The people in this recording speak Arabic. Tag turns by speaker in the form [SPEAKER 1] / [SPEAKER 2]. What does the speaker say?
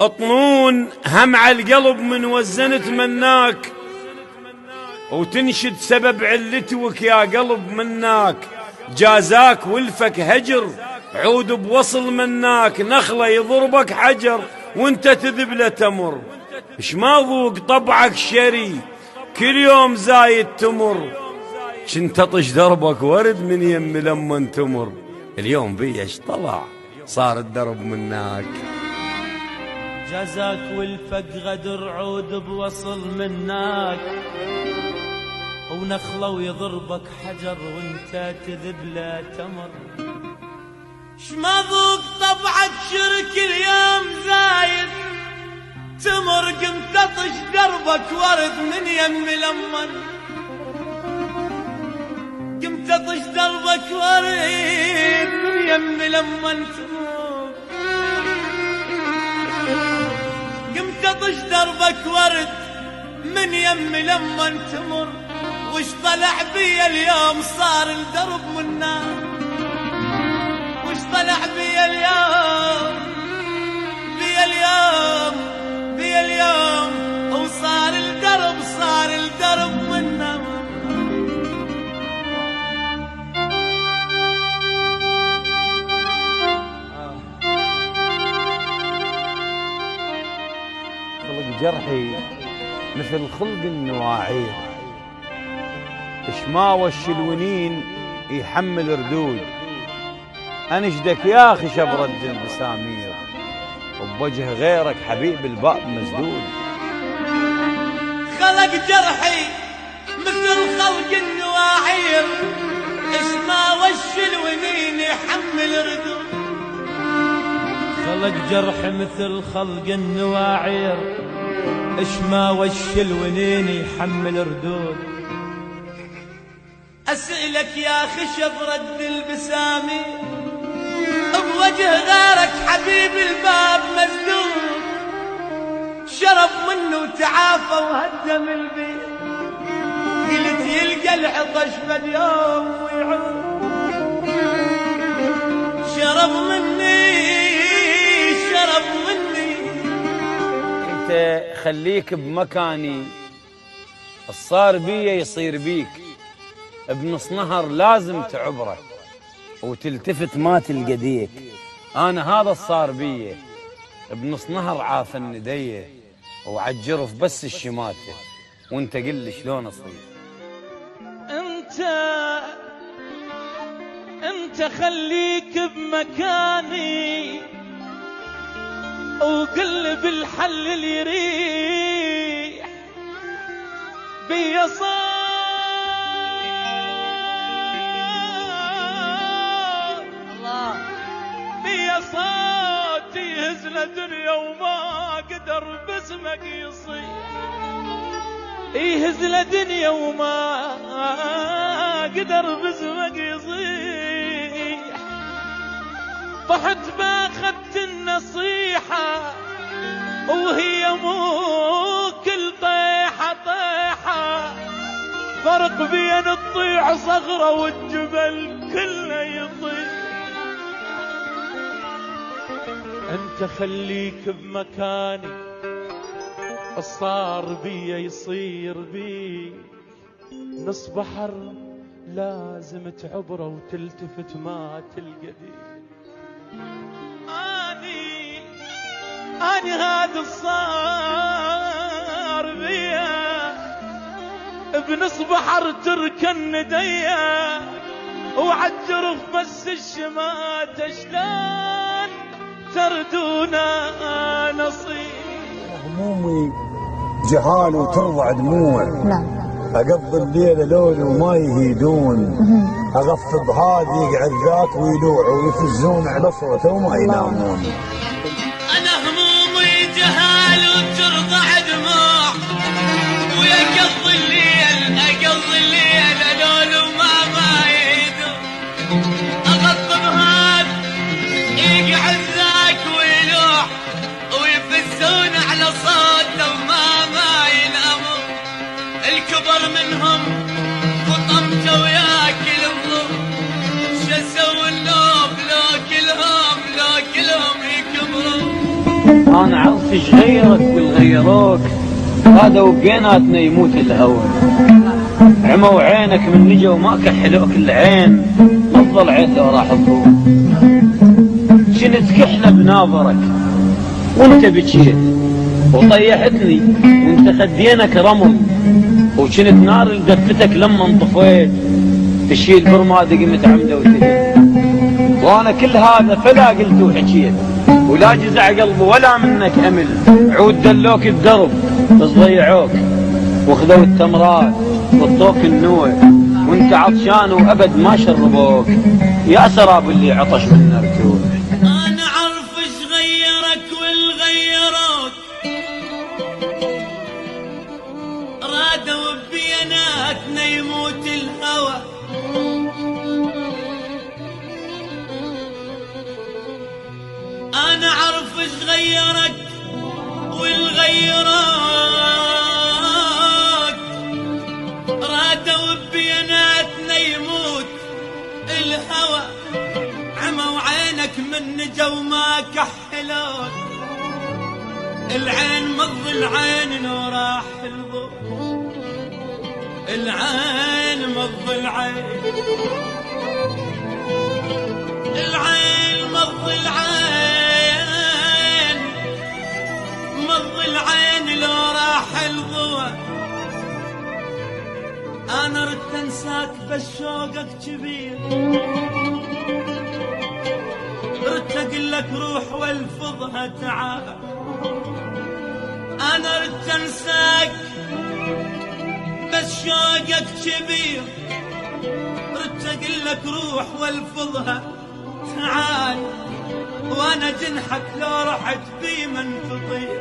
[SPEAKER 1] اطنون هم على القلب من وزنت مناك، وتنشد سبب علتوك يا قلب مناك. جازاك ولفك هجر عود بوصل مناك، نخلة يضربك حجر وانت تذبله تمر. اش ما ذوق طبعك شري كل يوم زايد تمر، كنت اطش دربك ورد من يم لما تمر. اليوم بيش طلع صار الدرب مناك.
[SPEAKER 2] جزاك والفق غدر عود بوصل مناك، ونخلة ويضربك حجر وانت تذبله تمر. شما ذوق طبعك شرك اليوم زايد تمر، قمت اطش دربك ورد من يم لمن، قمت اطش دربك ورد من يم لمن تمر، قمت اطش دربك ورد من يم لمن تمر. وش طلع بي اليوم صار الدرب من نار، وش طلع بي اليوم بي اليوم بي اليوم، وصار الدرب صار الدرب من نار.
[SPEAKER 1] خلق جرحي مثل خلق النواعير، اشماوى الشلونين يحمل ردود. انشدك يا اخي شبرد البسامير، وبوجه غيرك حبيب الباب مسدود.
[SPEAKER 2] خلق جرحي مثل خلق النواعير، اشماوى الشلونين يحمل ردود. خلق جرحي مثل خلق النواعير، اشماوى الشلونين يحمل ردود. أسألك يا خشب رد البسامي، بوجه غيرك حبيب الباب مسدود. شرب منه وتعافى وهدم البيت، قلت يلقى العطش بد يوم ويعود. شرب مني
[SPEAKER 1] انت خليك بمكاني، الصار بيه يصير بيك. بنص نهر لازم تعبره وتلتفت ما تلقى ديك. انا هذا الصار بيه، بنص نهر عاف النديه، وعجرف بس الشماته، وانت قل لي شلون اصير.
[SPEAKER 2] انت خليك بمكاني، وقل بالحل اللي يريح بيا. صار بيا صوت يهز لدنيا وما قدر باسمك يصيح، يهز لدنيا وما قدر باسمك يصيح. طحت باخذت النصيحة وهي مو كل طيحة طيحة، فرق بين تطيح صخرة والجبل كله يطيح. انت خليك بمكاني، الصار بي يصير بي. نص بحر لازم تعبره وتلتفت ما تلقى دي. اني هذا الصار بيا، بنص بحر تركن نديا، وعجرف بس الشمات. شلون تردونا نصيب؟
[SPEAKER 3] همومي جهال وترضع دموع، اقضي الليل لول وما يهيدون، اغفض هذا يقعد ذاك ويلوع ويفزون على صوته وما ينامون.
[SPEAKER 2] انا همومي جهال وترضع دموع، ويقضي الليل لول وما يهيدون. اغضب هذا يقعد ذاك ويلوع ويفزون على صوته وما ينامون. الكبر منهم فطمته وياكلهم، شو اسوي اللوم لو كلهم
[SPEAKER 1] انا عرفش غيرك والغيروك، هذا وبيناتنا يموت الهوى. عموا عينك من نجا وما كحلوك العين، نظل عين لو راح تضوء. شنت كحلة بناظرك وانت بجيت، وطيحتني وانت خدينك رمل، وشنت نار لدفتك لما انطفيت، تشيل برمادي قمت عمده وتجي. وانا كل هذا فلا قلت وحكيت، ولا جزع قلبي ولا منك امل. عود دلوك الدرب بس ضيعوك، وخذوا التمرات وطوك النوع، وانت عطشان وابد ما شربوك. يا سراب اللي عطش من نرتوك.
[SPEAKER 2] انا عارف ايش غيرك والغيروك، رادوا ببيناتنا يموت الهوى. انا عارف ايش غيرك والغيروك، رادوا ببيناتنا يموت الهوى. عموا عينك من نجا وما كحلوك، العين مض العين لو راح الضوء. العين مض العين، العين مض العين، مض العين لو راح الضوء. انا ردت انساك بس شوقك كبير، ردت اقول لك روح والفظها تعال. انا ردت انساك بس شوقك كبير، ردت اقول لك روح والفظها تعال. وانا جنحك لو رحت بي من تطير.